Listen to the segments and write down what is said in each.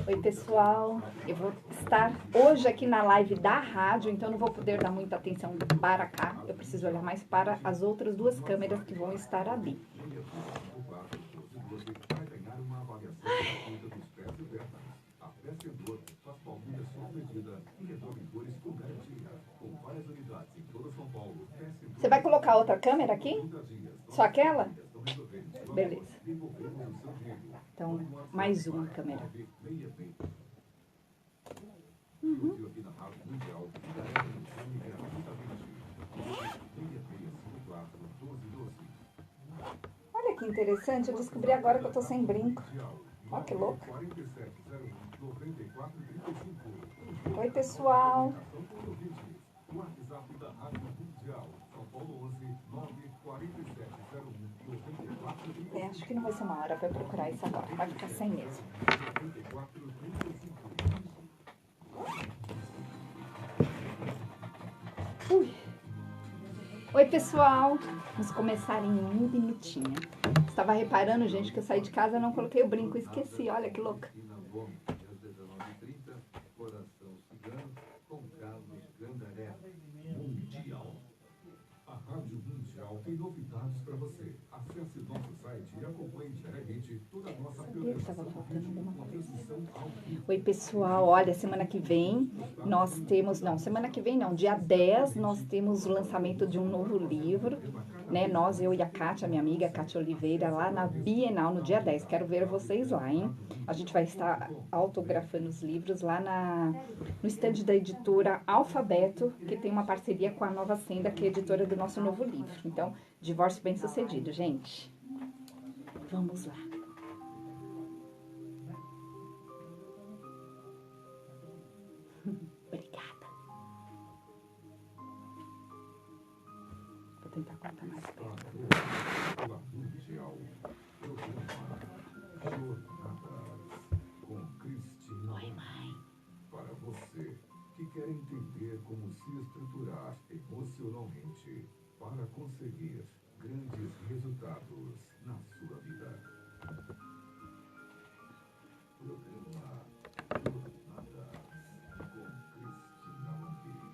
Oi, pessoal. Eu vou estar hoje aqui na live da rádio, então não vou poder dar muita atenção para cá. Eu preciso olhar mais para as outras duas câmeras que vão estar ali. Você vai colocar outra câmera aqui? Só aquela? Beleza. Então, mais uma câmera. Olha que interessante, eu descobri agora que eu tô sem brinco. Olha que louco. Oi, pessoal. Acho que não vai ser uma hora para procurar isso agora. Vai ficar sem mesmo. Ui. Oi, pessoal. Vamos começar em um minutinho. Estava reparando, gente, que eu saí de casa e não coloquei o brinco. Esqueci. Olha que louca. Rádio Mundial tem novidades para você. Acesse nosso site e acompanhe diariamente toda a nossa programação. Oi, pessoal. Olha, semana que vem nós temos... Não, semana que vem não. Dia 10 nós temos o lançamento de um novo livro, né? Nós, eu e a Kátia, minha amiga, a Kátia Oliveira, lá na Bienal no dia 10. Quero ver vocês lá, hein? A gente vai estar autografando os livros lá no estande da editora Alfabeto, que tem uma parceria com a Nova Senda, que é editora do nosso novo livro. Então, divórcio bem sucedido, gente. Vamos lá. Obrigada. Vou tentar cortar mais perto. Oi, mãe. Para você que quer entender como se estruturar emocionalmente para conseguir grandes resultados na sua vida. Programa Jornadas com Cristina Longuinho.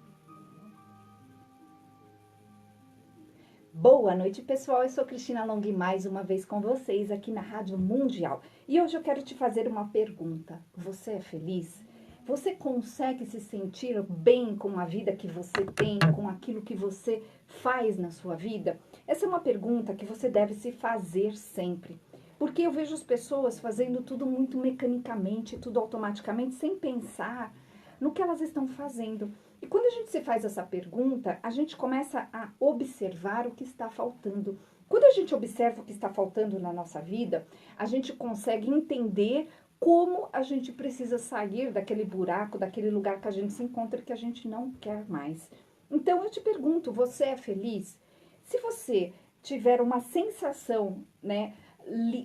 Boa noite, pessoal. Eu sou Cristina Long, mais uma vez com vocês aqui na Rádio Mundial. E hoje eu quero te fazer uma pergunta. Você é feliz? Você consegue se sentir bem com a vida que você tem, com aquilo que você faz na sua vida? Essa é uma pergunta que você deve se fazer sempre. Porque eu vejo as pessoas fazendo tudo muito mecanicamente, tudo automaticamente, sem pensar no que elas estão fazendo. E quando a gente se faz essa pergunta, a gente começa a observar o que está faltando. Quando a gente observa o que está faltando na nossa vida, a gente consegue entender como a gente precisa sair daquele buraco, daquele lugar que a gente se encontra e que a gente não quer mais. Então eu te pergunto, você é feliz? Se você tiver uma sensação, né,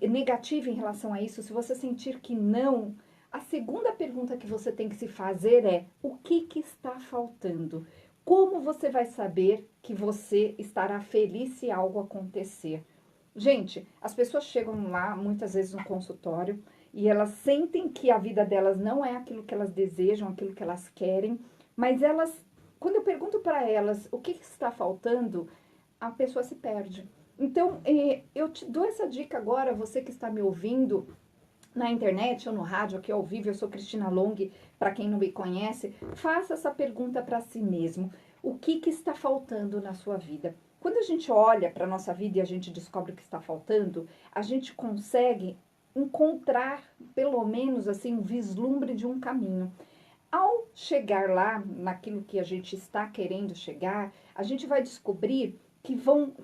negativa em relação a isso, se você sentir que não, a segunda pergunta que você tem que se fazer é: o que está faltando? Como você vai saber que você estará feliz se algo acontecer? Gente, as pessoas chegam lá muitas vezes no consultório e elas sentem que a vida delas não é aquilo que elas desejam, aquilo que elas querem, mas elas, quando eu pergunto para elas o que está faltando, a pessoa se perde. Então, eu te dou essa dica agora, você que está me ouvindo na internet ou no rádio, aqui ao vivo, eu sou Cristina Long, para quem não me conhece, faça essa pergunta para si mesmo. O que está faltando na sua vida? Quando a gente olha para a nossa vida e a gente descobre o que está faltando, a gente consegue encontrar, pelo menos assim, um vislumbre de um caminho. Ao chegar lá, naquilo que a gente está querendo chegar, a gente vai descobrir que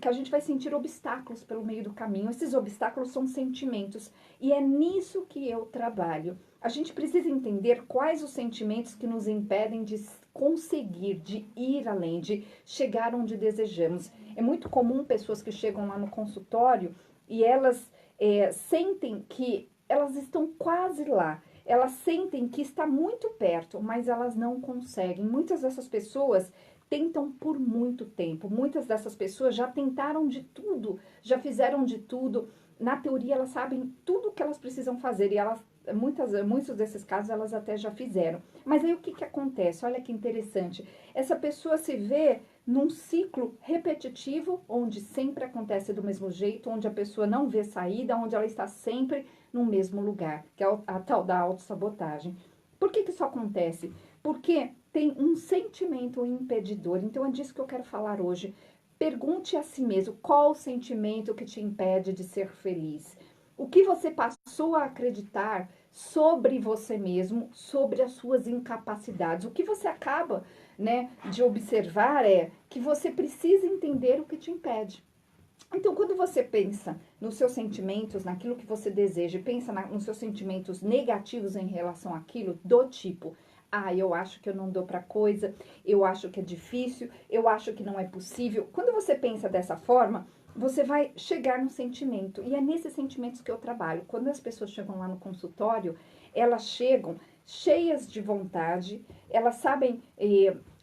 a gente vai sentir obstáculos pelo meio do caminho. Esses obstáculos são sentimentos e é nisso que eu trabalho. A gente precisa entender quais os sentimentos que nos impedem de conseguir, de ir além, de chegar onde desejamos. É muito comum pessoas que chegam lá no consultório e elas sentem que elas estão quase lá. Elas sentem que está muito perto, mas elas não conseguem. Muitas dessas pessoas tentam por muito tempo. Muitas dessas pessoas já tentaram de tudo, já fizeram de tudo. Na teoria, elas sabem tudo o que elas precisam fazer e elas muitos desses casos elas até já fizeram. Mas aí o que acontece? Olha que interessante. Essa pessoa se vê num ciclo repetitivo, onde sempre acontece do mesmo jeito, onde a pessoa não vê saída, onde ela está sempre no mesmo lugar, que é a tal da autossabotagem. Por que isso acontece? Porque tem um sentimento impedidor. Então é disso que eu quero falar hoje. Pergunte a si mesmo qual o sentimento que te impede de ser feliz. O que você passou a acreditar sobre você mesmo, sobre as suas incapacidades. O que você acaba, né, de observar é que você precisa entender o que te impede. Então, quando você pensa nos seus sentimentos, naquilo que você deseja, e pensa nos seus sentimentos negativos em relação àquilo, do tipo, eu acho que eu não dou pra coisa, eu acho que é difícil, eu acho que não é possível. Quando você pensa dessa forma, você vai chegar no sentimento. E é nesses sentimentos que eu trabalho. Quando as pessoas chegam lá no consultório, elas chegam cheias de vontade, elas sabem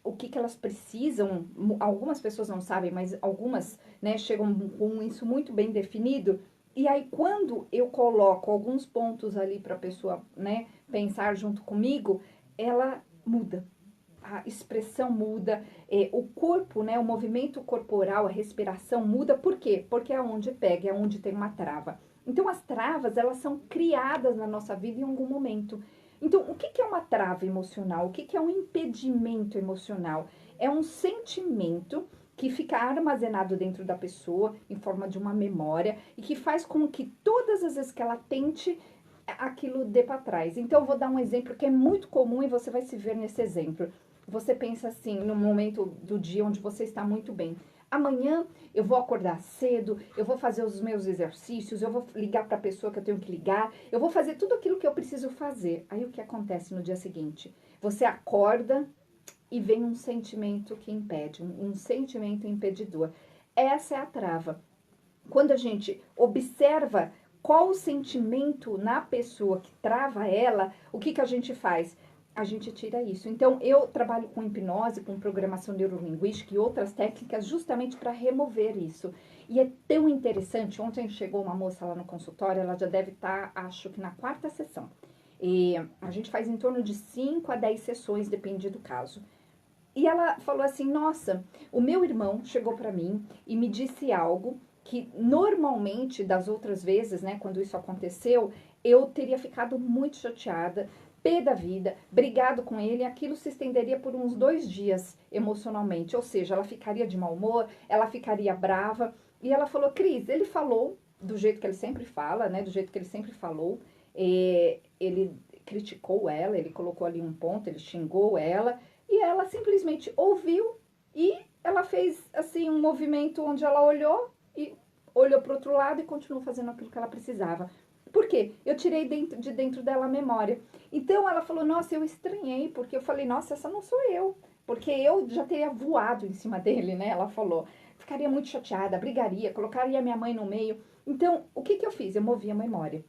o que elas precisam. Algumas pessoas não sabem, mas algumas, né, chegam com isso muito bem definido. E aí, quando eu coloco alguns pontos ali para a pessoa, né, pensar junto comigo, ela muda. A expressão muda, o corpo, né, o movimento corporal, a respiração muda. Por quê? Porque é onde pega, é onde tem uma trava. Então, as travas, elas são criadas na nossa vida em algum momento. Então, o que é uma trava emocional? O que é um impedimento emocional? É um sentimento que fica armazenado dentro da pessoa em forma de uma memória e que faz com que todas as vezes que ela tente, aquilo dê para trás. Então, eu vou dar um exemplo que é muito comum e você vai se ver nesse exemplo. Você pensa assim, no momento do dia onde você está muito bem. Amanhã eu vou acordar cedo, eu vou fazer os meus exercícios, eu vou ligar para a pessoa que eu tenho que ligar, eu vou fazer tudo aquilo que eu preciso fazer. Aí o que acontece no dia seguinte? Você acorda e vem um sentimento que impede, um sentimento impedidor. Essa é a trava. Quando a gente observa qual o sentimento na pessoa que trava ela, o que a gente faz? A gente tira isso. Então, eu trabalho com hipnose, com programação neurolinguística e outras técnicas justamente para remover isso. E é tão interessante, ontem chegou uma moça lá no consultório, ela já deve estar, acho que na 4ª sessão. E a gente faz em torno de 5 a 10 sessões, depende do caso. E ela falou assim, nossa, o meu irmão chegou para mim e me disse algo que normalmente, das outras vezes, né, quando isso aconteceu, eu teria ficado muito chateada, pé da vida, brigado com ele, e aquilo se estenderia por uns 2 dias emocionalmente, ou seja, ela ficaria de mau humor, ela ficaria brava, e ela falou, Cris, ele falou do jeito que ele sempre fala, né, do jeito que ele sempre falou, ele criticou ela, ele colocou ali um ponto, ele xingou ela, e ela simplesmente ouviu e ela fez assim um movimento onde ela olhou e olhou para o outro lado e continuou fazendo aquilo que ela precisava. Por quê? Eu tirei de dentro dela a memória. Então ela falou, nossa, eu estranhei, porque eu falei, nossa, essa não sou eu. Porque eu já teria voado em cima dele, né? Ela falou, ficaria muito chateada, brigaria, colocaria minha mãe no meio. Então, o que eu fiz? Eu movi a memória.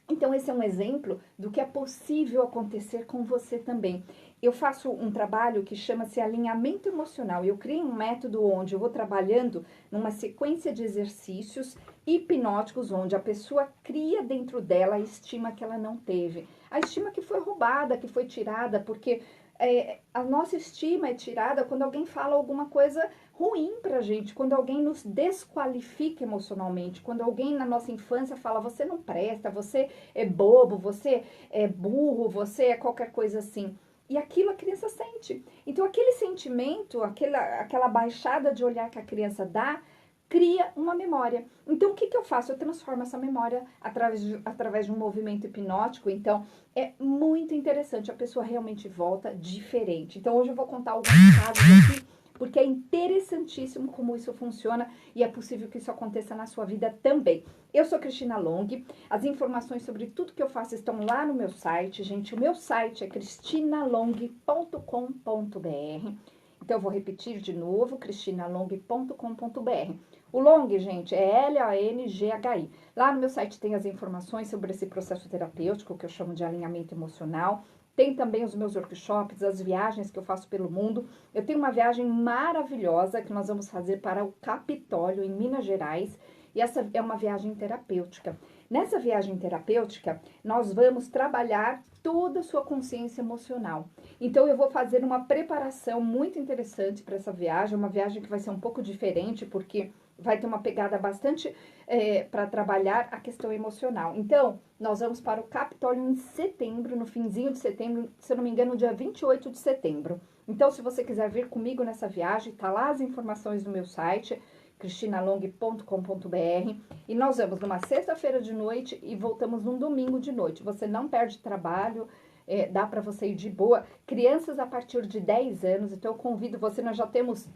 Então, esse é um exemplo do que é possível acontecer com você também. Eu faço um trabalho que chama-se alinhamento emocional. Eu criei um método onde eu vou trabalhando numa sequência de exercícios hipnóticos, onde a pessoa cria dentro dela a estima que ela não teve. A estima que foi roubada, que foi tirada, porque a nossa estima é tirada quando alguém fala alguma coisa ruim pra gente, quando alguém nos desqualifica emocionalmente, quando alguém na nossa infância fala, você não presta, você é bobo, você é burro, você é qualquer coisa assim. E aquilo a criança sente. Então, aquele sentimento, aquela baixada de olhar que a criança dá, cria uma memória. Então, o que eu faço? Eu transformo essa memória através de um movimento hipnótico. Então, é muito interessante. A pessoa realmente volta diferente. Então, hoje eu vou contar alguns casos aqui, porque é interessantíssimo como isso funciona e é possível que isso aconteça na sua vida também. Eu sou Cristina Long, as informações sobre tudo que eu faço estão lá no meu site, gente. O meu site é cristinalong.com.br. Então, eu vou repetir de novo, cristinalong.com.br. O Long, gente, é L-A-N-G-H-I. Lá no meu site tem as informações sobre esse processo terapêutico, que eu chamo de alinhamento emocional. Tem também os meus workshops, as viagens que eu faço pelo mundo. Eu tenho uma viagem maravilhosa que nós vamos fazer para o Capitólio, em Minas Gerais. E essa é uma viagem terapêutica. Nessa viagem terapêutica, nós vamos trabalhar toda a sua consciência emocional. Então, eu vou fazer uma preparação muito interessante para essa viagem, uma viagem que vai ser um pouco diferente, porque vai ter uma pegada bastante para trabalhar a questão emocional. Então, nós vamos para o Capitólio em setembro, no finzinho de setembro, se eu não me engano, no dia 28 de setembro. Então, se você quiser vir comigo nessa viagem, tá lá as informações no meu site, cristinalong.com.br, e nós vamos numa sexta-feira de noite e voltamos num domingo de noite. Você não perde trabalho, dá para você ir de boa. Crianças a partir de 10 anos, então eu convido você, nós já temos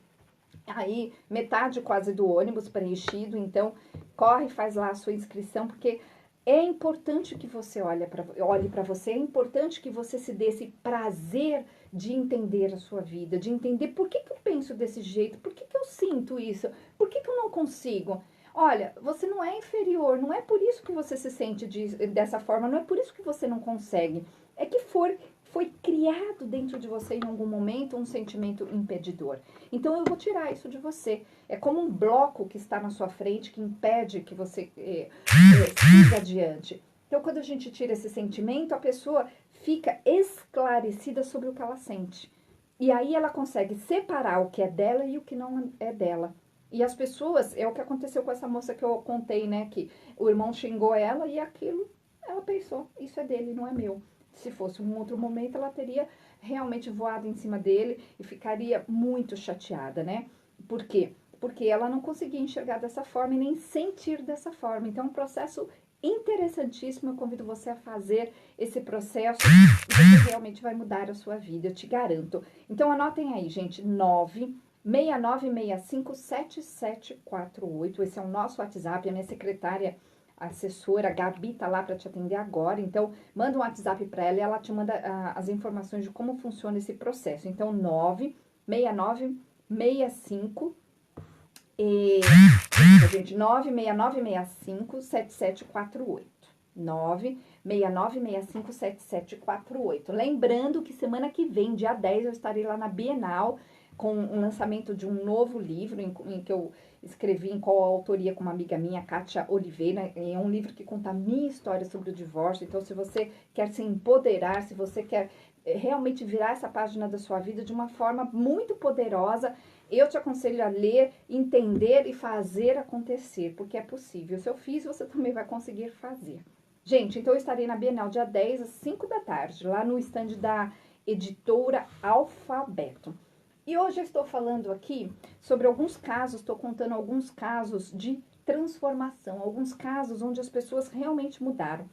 aí metade quase do ônibus preenchido, então corre, faz lá a sua inscrição, porque é importante que você olhe para você, é importante que você se dê esse prazer de entender a sua vida, de entender por que eu penso desse jeito, por que eu sinto isso, por que eu não consigo. Olha, você não é inferior, não é por isso que você se sente dessa forma, não é por isso que você não consegue. É que foi criado dentro de você em algum momento um sentimento impedidor. Então eu vou tirar isso de você. É como um bloco que está na sua frente que impede que você siga adiante. Então quando a gente tira esse sentimento, a pessoa fica esclarecida sobre o que ela sente. E aí ela consegue separar o que é dela e o que não é dela. E as pessoas, é o que aconteceu com essa moça que eu contei, né? Que o irmão xingou ela e aquilo, ela pensou, isso é dele, não é meu. Se fosse um outro momento, ela teria realmente voado em cima dele e ficaria muito chateada, né? Por quê? Porque ela não conseguia enxergar dessa forma e nem sentir dessa forma. Então, é um processo interessantíssimo. Eu convido você a fazer esse processo e você realmente vai mudar a sua vida, eu te garanto. Então, anotem aí, gente, 969657748. Esse é o nosso WhatsApp, a minha secretária, a assessora, a Gabi tá lá para te atender agora, então manda um WhatsApp para ela e ela te manda as informações de como funciona esse processo. Então, 96965 gente, 969657748. 969657748. Lembrando que semana que vem, dia 10, eu estarei lá na Bienal com o lançamento de um novo livro em que eu escrevi em coautoria com uma amiga minha, Kátia Oliveira. É um livro que conta a minha história sobre o divórcio. Então, se você quer se empoderar, se você quer realmente virar essa página da sua vida de uma forma muito poderosa, eu te aconselho a ler, entender e fazer acontecer, porque é possível. Se eu fiz, você também vai conseguir fazer. Gente, então eu estarei na Bienal dia 10 às 5 da tarde, lá no stand da editora Alfabeto. E hoje eu estou falando aqui sobre alguns casos, estou contando alguns casos de transformação, alguns casos onde as pessoas realmente mudaram.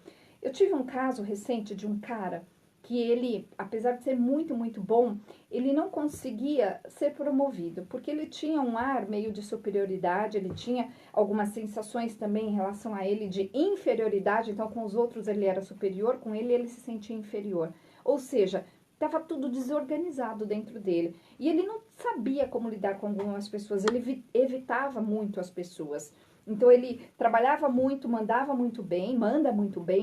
Eu tive um caso recente de um cara que ele, apesar de ser muito, muito bom, ele não conseguia ser promovido, porque ele tinha um ar meio de superioridade, ele tinha algumas sensações também em relação a ele de inferioridade, então com os outros ele era superior, com ele se sentia inferior. Ou seja, estava tudo desorganizado dentro dele. E ele não sabia como lidar com algumas pessoas, ele evitava muito as pessoas. Então, ele trabalhava muito, manda muito bem,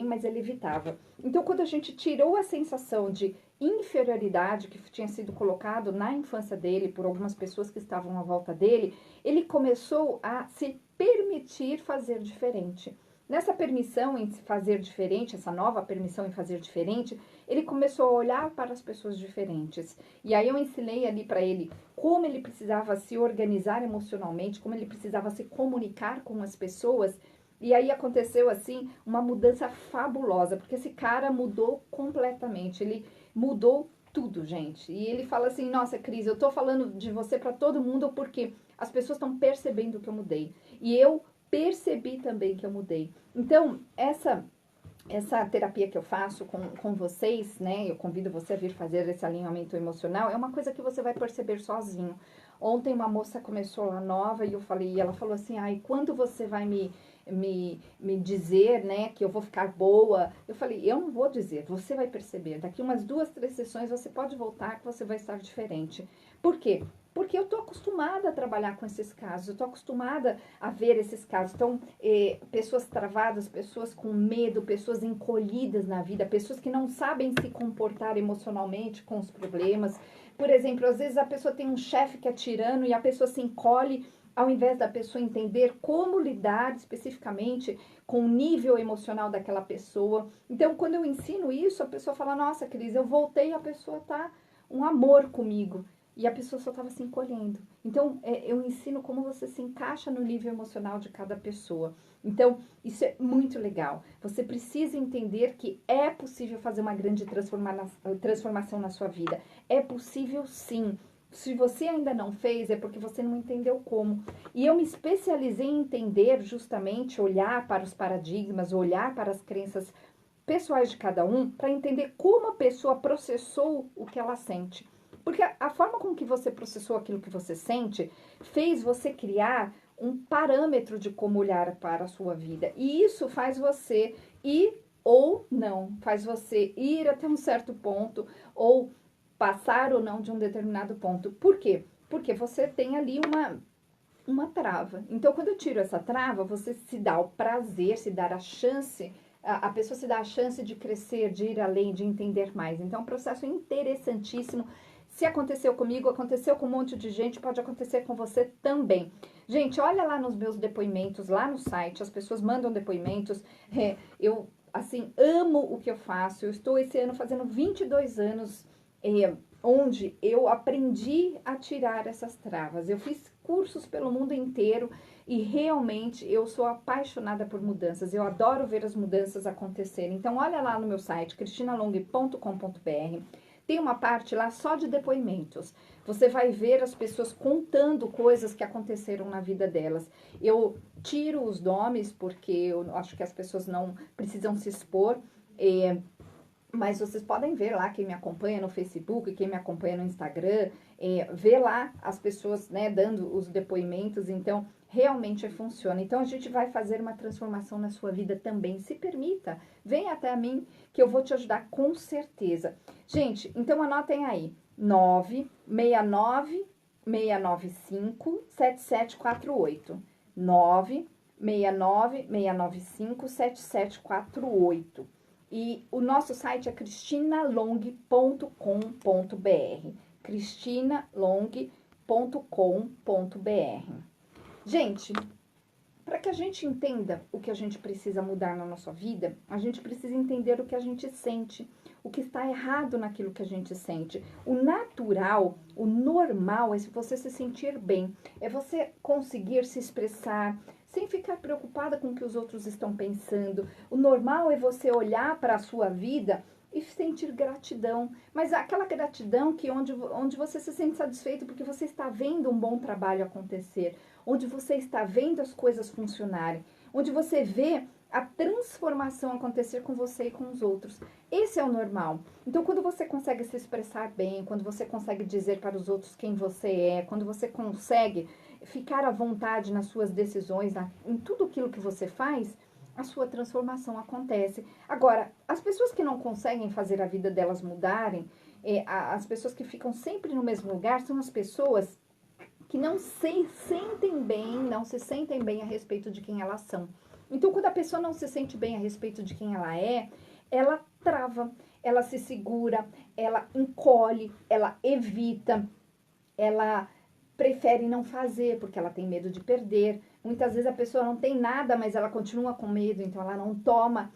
mas ele evitava. Então, quando a gente tirou a sensação de inferioridade que tinha sido colocado na infância dele por algumas pessoas que estavam à volta dele, ele começou a se permitir fazer diferente. Nessa permissão em fazer diferente, essa nova permissão em fazer diferente, ele começou a olhar para as pessoas diferentes. E aí eu ensinei ali para ele como ele precisava se organizar emocionalmente, como ele precisava se comunicar com as pessoas. E aí aconteceu assim uma mudança fabulosa, porque esse cara mudou completamente, ele mudou tudo, gente. E ele fala assim, nossa, Cris, eu tô falando de você para todo mundo porque as pessoas estão percebendo que eu mudei. E eu percebi também que eu mudei. Então, essa terapia que eu faço com vocês, né? Eu convido você a vir fazer esse alinhamento emocional, é uma coisa que você vai perceber sozinho. Ontem uma moça começou lá nova e ela falou assim, ai, quando você vai me dizer, né, que eu vou ficar boa? Eu falei, eu não vou dizer, você vai perceber. Daqui umas 2, 3 sessões você pode voltar que você vai estar diferente. Por quê? Porque eu tô acostumada a trabalhar com esses casos, eu tô acostumada a ver esses casos. Então, pessoas travadas, pessoas com medo, pessoas encolhidas na vida, pessoas que não sabem se comportar emocionalmente com os problemas. Por exemplo, às vezes a pessoa tem um chefe que é tirano e a pessoa se encolhe ao invés da pessoa entender como lidar especificamente com o nível emocional daquela pessoa. Então, quando eu ensino isso, a pessoa fala, nossa, Cris, eu voltei e a pessoa tá um amor comigo. E a pessoa só estava se encolhendo. Então, eu ensino como você se encaixa no nível emocional de cada pessoa. Então, isso é muito legal. Você precisa entender que é possível fazer uma grande transformação na sua vida. É possível, sim. Se você ainda não fez, é porque você não entendeu como. E eu me especializei em entender justamente, olhar para os paradigmas, olhar para as crenças pessoais de cada um, para entender como a pessoa processou o que ela sente. Porque a forma com que você processou aquilo que você sente fez você criar um parâmetro de como olhar para a sua vida. E isso faz você ir ou não, faz você ir até um certo ponto ou passar ou não de um determinado ponto. Por quê? Porque você tem ali uma trava. Então, quando eu tiro essa trava, você se dá o prazer, se dá a chance, a pessoa se dá a chance de crescer, de ir além, de entender mais. Então, é um processo interessantíssimo. Se aconteceu comigo, aconteceu com um monte de gente, pode acontecer com você também. Gente, olha lá nos meus depoimentos, lá no site, as pessoas mandam depoimentos. Eu, assim, amo o que eu faço. Eu estou esse ano fazendo 22 anos, onde eu aprendi a tirar essas travas. Eu fiz cursos pelo mundo inteiro e realmente eu sou apaixonada por mudanças. Eu adoro ver as mudanças acontecerem. Então, olha lá no meu site, cristinalong.com.br. Tem uma parte lá só de depoimentos. Você vai ver as pessoas contando coisas que aconteceram na vida delas. Eu tiro os nomes porque eu acho que as pessoas não precisam se expor. Mas vocês podem ver lá quem me acompanha no Facebook, quem me acompanha no Instagram, vê lá as pessoas, né, dando os depoimentos. Então, realmente funciona. Então, a gente vai fazer uma transformação na sua vida também. Se permita, venha até mim que eu vou te ajudar com certeza. Gente, então anotem aí, 969 695 7748. 969 695 7748. E o nosso site é cristinalong.com.br. cristinalong.com.br. Gente, para que a gente entenda o que a gente precisa mudar na nossa vida, a gente precisa entender o que a gente sente, o que está errado naquilo que a gente sente. O natural, o normal é você se sentir bem, é você conseguir se expressar sem ficar preocupada com o que os outros estão pensando. O normal é você olhar para a sua vida e sentir gratidão, mas aquela gratidão que onde você se sente satisfeito porque você está vendo um bom trabalho acontecer, onde você está vendo as coisas funcionarem, onde você vê a transformação acontecer com você e com os outros. Esse é o normal. Então, quando você consegue se expressar bem, quando você consegue dizer para os outros quem você é, quando você consegue ficar à vontade nas suas decisões, em tudo aquilo que você faz, a sua transformação acontece. Agora, as pessoas que não conseguem fazer a vida delas mudarem, as pessoas que ficam sempre no mesmo lugar, são as pessoas que não se sentem bem, não se sentem bem a respeito de quem elas são. Então, quando a pessoa não se sente bem a respeito de quem ela trava, ela se segura, ela encolhe, ela evita, ela prefere não fazer porque ela tem medo de perder. Muitas vezes a pessoa não tem nada, mas ela continua com medo, então ela não toma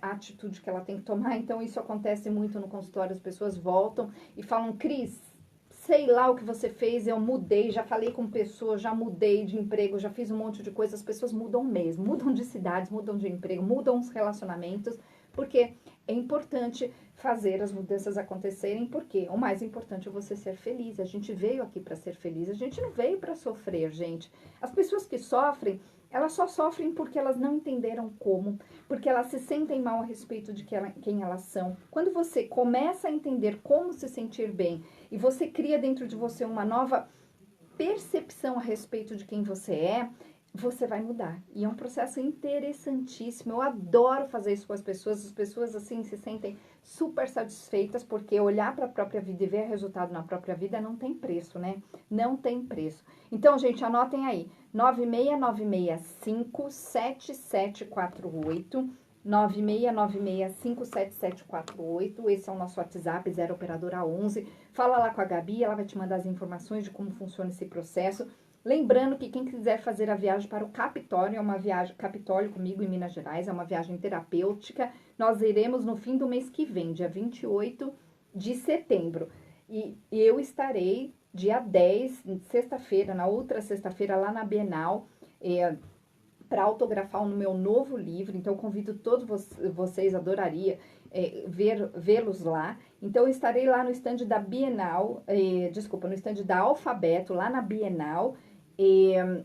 a atitude que ela tem que tomar. Então, isso acontece muito no consultório, as pessoas voltam e falam, Cris, sei lá o que você fez, eu mudei, já falei com pessoas, já mudei de emprego, já fiz um monte de coisa. As pessoas mudam mesmo, mudam de cidades, mudam de emprego, mudam os relacionamentos, porque é importante fazer as mudanças acontecerem, porque o mais importante é você ser feliz. A gente veio aqui para ser feliz, a gente não veio para sofrer, gente. As pessoas que sofrem, elas só sofrem porque elas não entenderam como, porque elas se sentem mal a respeito de quem elas são. Quando você começa a entender como se sentir bem e você cria dentro de você uma nova percepção a respeito de quem você vai mudar. E é um processo interessantíssimo. Eu adoro fazer isso com as pessoas assim se sentem super satisfeitas, porque olhar para a própria vida e ver resultado na própria vida não tem preço, né? Não tem preço. Então, gente, anotem aí, 969657748, 969657748, esse é o nosso WhatsApp, 0 operadora 11. Fala lá com a Gabi, ela vai te mandar as informações de como funciona esse processo. Lembrando que quem quiser fazer a viagem para o Capitólio, é uma viagem Capitólio comigo em Minas Gerais, é uma viagem terapêutica. Nós iremos no fim do mês que vem, dia 28 de setembro. E eu estarei dia 10, sexta-feira, na outra sexta-feira, lá na Bienal, para autografar o meu novo livro. Então, convido todos vocês, adoraria vê-los lá. Então, eu estarei lá no estande da Bienal, no estande da Alfabeto, lá na Bienal,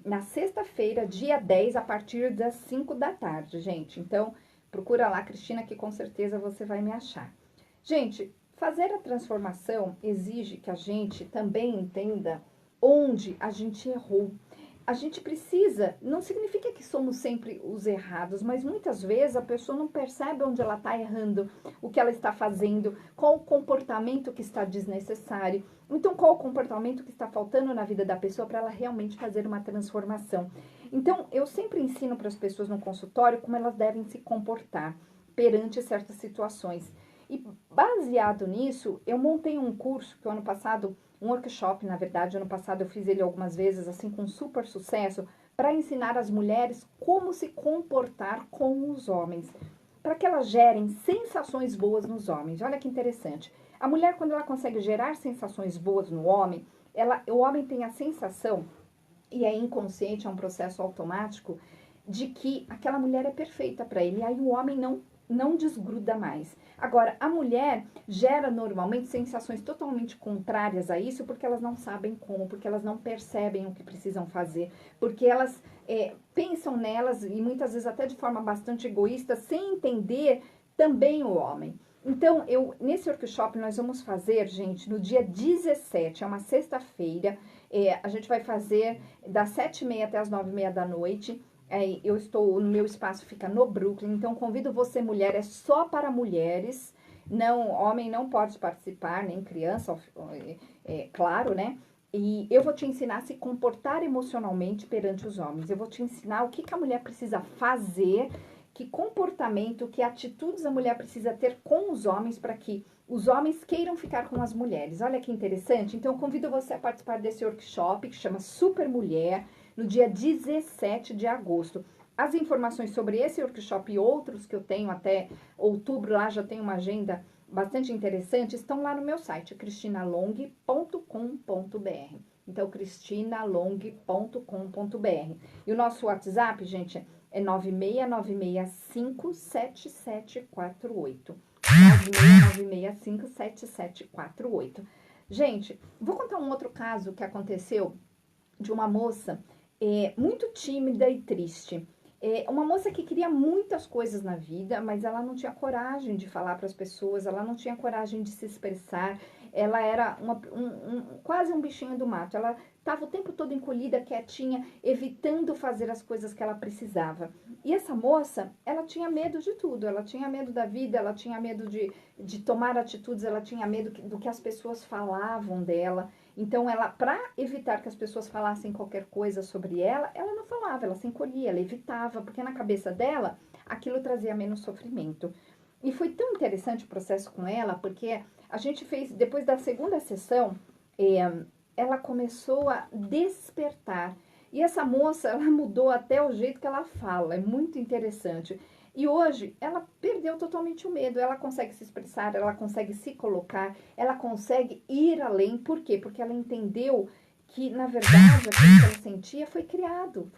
na sexta-feira, dia 10, a partir das 5 da tarde, gente. Então, procura lá, Cristina, que com certeza você vai me achar. Gente, fazer a transformação exige que a gente também entenda onde a gente errou. A gente precisa, não significa que somos sempre os errados, mas muitas vezes a pessoa não percebe onde ela está errando, o que ela está fazendo, qual o comportamento que está desnecessário. Então, qual o comportamento que está faltando na vida da pessoa para ela realmente fazer uma transformação. Então, eu sempre ensino para as pessoas no consultório como elas devem se comportar perante certas situações. E baseado nisso, eu montei um curso que o ano passado, um workshop, na verdade, ano passado eu fiz ele algumas vezes, assim, com super sucesso, para ensinar as mulheres como se comportar com os homens, para que elas gerem sensações boas nos homens. Olha que interessante. A mulher, quando ela consegue gerar sensações boas no homem, o homem tem a sensação, e é inconsciente, é um processo automático, de que aquela mulher é perfeita para ele, e aí o homem não desgruda mais. Agora, a mulher gera normalmente sensações totalmente contrárias a isso, porque elas não sabem como, porque elas não percebem o que precisam fazer, porque elas pensam nelas, e muitas vezes até de forma bastante egoísta, sem entender também o homem. Então, nesse workshop nós vamos fazer, gente, no dia 17, é uma sexta-feira, a gente vai fazer das 7h30 até as 9h30 da noite. Eu estou, no meu espaço fica no Brooklyn, então convido você, mulher, é só para mulheres, não, homem não pode participar, nem criança, claro, né? E eu vou te ensinar a se comportar emocionalmente perante os homens, eu vou te ensinar o que a mulher precisa fazer, que comportamento, que atitudes a mulher precisa ter com os homens para que os homens queiram ficar com as mulheres. Olha que interessante, então eu convido você a participar desse workshop que chama Super Mulher, no dia 17 de agosto. As informações sobre esse workshop e outros que eu tenho até outubro, lá já tem uma agenda bastante interessante, estão lá no meu site, cristinalong.com.br. Então, cristinalong.com.br. E o nosso WhatsApp, gente, é 969657748. 969657748. Gente, vou contar um outro caso que aconteceu de uma moça muito tímida e triste. Uma moça que queria muitas coisas na vida, mas ela não tinha coragem de falar para as pessoas, ela não tinha coragem de se expressar, ela era quase um bichinho do mato, ela estava o tempo todo encolhida, quietinha, evitando fazer as coisas que ela precisava. E essa moça, ela tinha medo de tudo, ela tinha medo da vida, ela tinha medo de tomar atitudes, ela tinha medo do que as pessoas falavam dela. Então, para evitar que as pessoas falassem qualquer coisa sobre ela não falava, ela se encolhia, ela evitava, porque na cabeça dela, aquilo trazia menos sofrimento. E foi tão interessante o processo com ela, porque a gente fez, depois da segunda sessão, ela começou a despertar. E essa moça, ela mudou até o jeito que ela fala, é muito interessante. E hoje, ela perdeu totalmente o medo, ela consegue se expressar, ela consegue se colocar, ela consegue ir além. Por quê? Porque ela entendeu que, na verdade, aquilo que ela sentia foi criado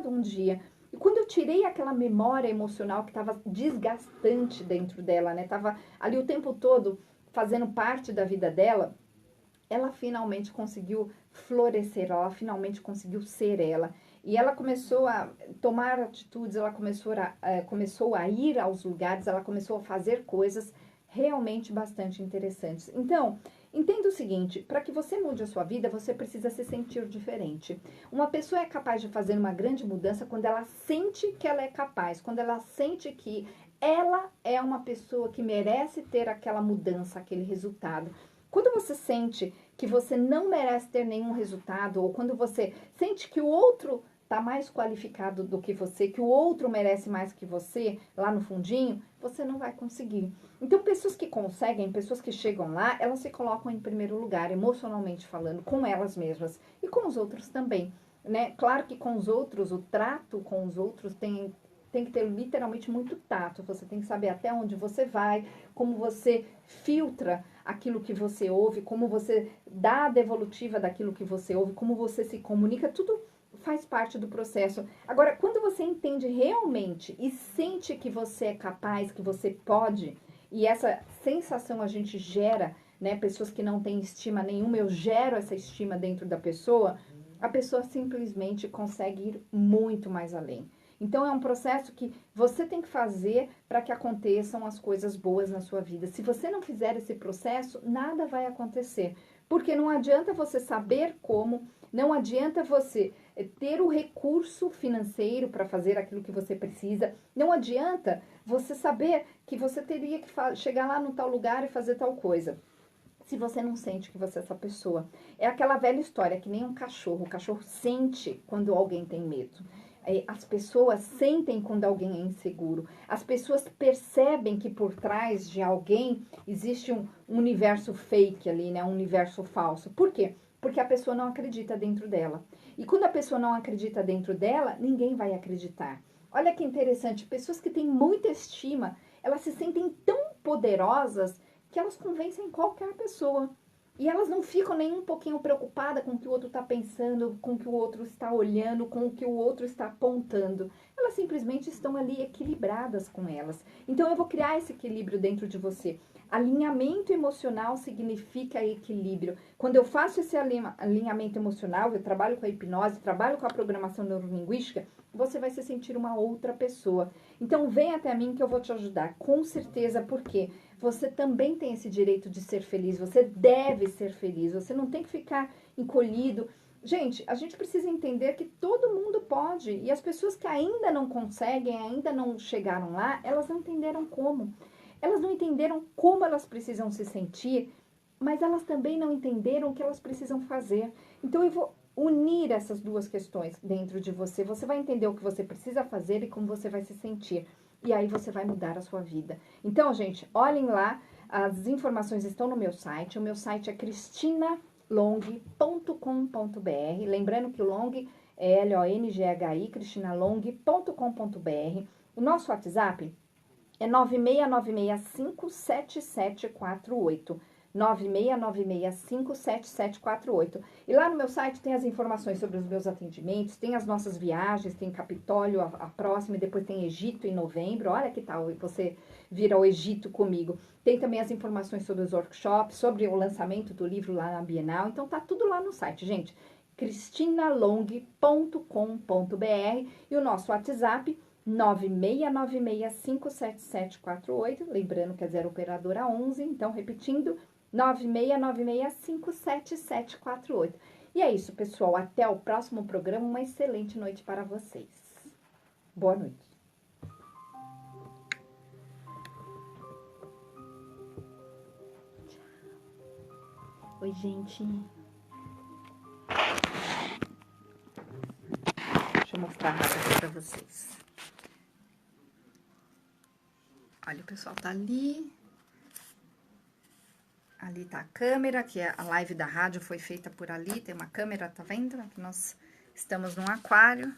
um dia. E quando eu tirei aquela memória emocional que estava desgastante dentro dela, né? Estava ali o tempo todo fazendo parte da vida dela, ela finalmente conseguiu florescer, ela finalmente conseguiu ser ela. E ela começou a tomar atitudes, ela começou a ir aos lugares, ela começou a fazer coisas realmente bastante interessantes. Então, entenda o seguinte, para que você mude a sua vida, você precisa se sentir diferente. Uma pessoa é capaz de fazer uma grande mudança quando ela sente que ela é capaz, quando ela sente que ela é uma pessoa que merece ter aquela mudança, aquele resultado. Quando você sente que você não merece ter nenhum resultado, ou quando você sente que o outro está mais qualificado do que você, que o outro merece mais que você, lá no fundinho, você não vai conseguir. Então, pessoas que conseguem, pessoas que chegam lá, elas se colocam em primeiro lugar, emocionalmente falando, com elas mesmas e com os outros também. né? Claro que com os outros, o trato com os outros tem que ter literalmente muito tato. Você tem que saber até onde você vai, como você filtra aquilo que você ouve, como você dá a devolutiva daquilo que você ouve, como você se comunica, tudo faz parte do processo. Agora, quando você entende realmente e sente que você é capaz, que você pode, e essa sensação a gente gera, né? Pessoas que não têm estima nenhuma, eu gero essa estima dentro da pessoa, a pessoa simplesmente consegue ir muito mais além. Então, é um processo que você tem que fazer para que aconteçam as coisas boas na sua vida. Se você não fizer esse processo, nada vai acontecer. Porque não adianta você saber como, não adianta você ter o recurso financeiro para fazer aquilo que você precisa, não adianta você saber que você teria que chegar lá no tal lugar e fazer tal coisa. Se você não sente que você é essa pessoa. É aquela velha história, que nem um cachorro. O cachorro sente quando alguém tem medo. As pessoas sentem quando alguém é inseguro. As pessoas percebem que por trás de alguém existe um universo fake ali, né? Um universo falso. Por quê? Porque a pessoa não acredita dentro dela. E quando a pessoa não acredita dentro dela, ninguém vai acreditar. Olha que interessante, pessoas que têm muita estima, elas se sentem tão poderosas que elas convencem qualquer pessoa. E elas não ficam nem um pouquinho preocupadas com o que o outro está pensando, com o que o outro está olhando, com o que o outro está apontando. Elas simplesmente estão ali equilibradas com elas. Então eu vou criar esse equilíbrio dentro de você. Alinhamento emocional significa equilíbrio. Quando eu faço esse alinhamento emocional, eu trabalho com a hipnose, trabalho com a programação neurolinguística, você vai se sentir uma outra pessoa. Então vem até mim que eu vou te ajudar, com certeza, porque você também tem esse direito de ser feliz, você deve ser feliz, você não tem que ficar encolhido. Gente, a gente precisa entender que todo mundo pode, e as pessoas que ainda não conseguem, ainda não chegaram lá, elas não entenderam como. Elas não entenderam como elas precisam se sentir, mas elas também não entenderam o que elas precisam fazer. Então eu vou unir essas duas questões dentro de você. Você vai entender o que você precisa fazer e como você vai se sentir. E aí você vai mudar a sua vida. Então, gente, olhem lá. As informações estão no meu site. O meu site é cristinalong.com.br. Lembrando que o Long é L-O-N-G-H-I, cristinalong.com.br. O nosso WhatsApp é 969657748. 969657748. E lá no meu site tem as informações sobre os meus atendimentos, tem as nossas viagens, tem Capitólio a próxima e depois tem Egito em novembro. Olha que tal você vir ao Egito comigo. Tem também as informações sobre os workshops, sobre o lançamento do livro lá na Bienal. Então tá tudo lá no site, gente. cristinalong.com.br e o nosso WhatsApp 969657748, lembrando que é 0 operadora 11, então repetindo, 969657748. E é isso, pessoal, até o próximo programa, uma excelente noite para vocês. Boa noite. Oi, gente. Deixa eu mostrar rápido para vocês. Olha, o pessoal tá ali. Ali tá a câmera, que a live da rádio foi feita por ali. Tem uma câmera, tá vendo? Aqui nós estamos num aquário.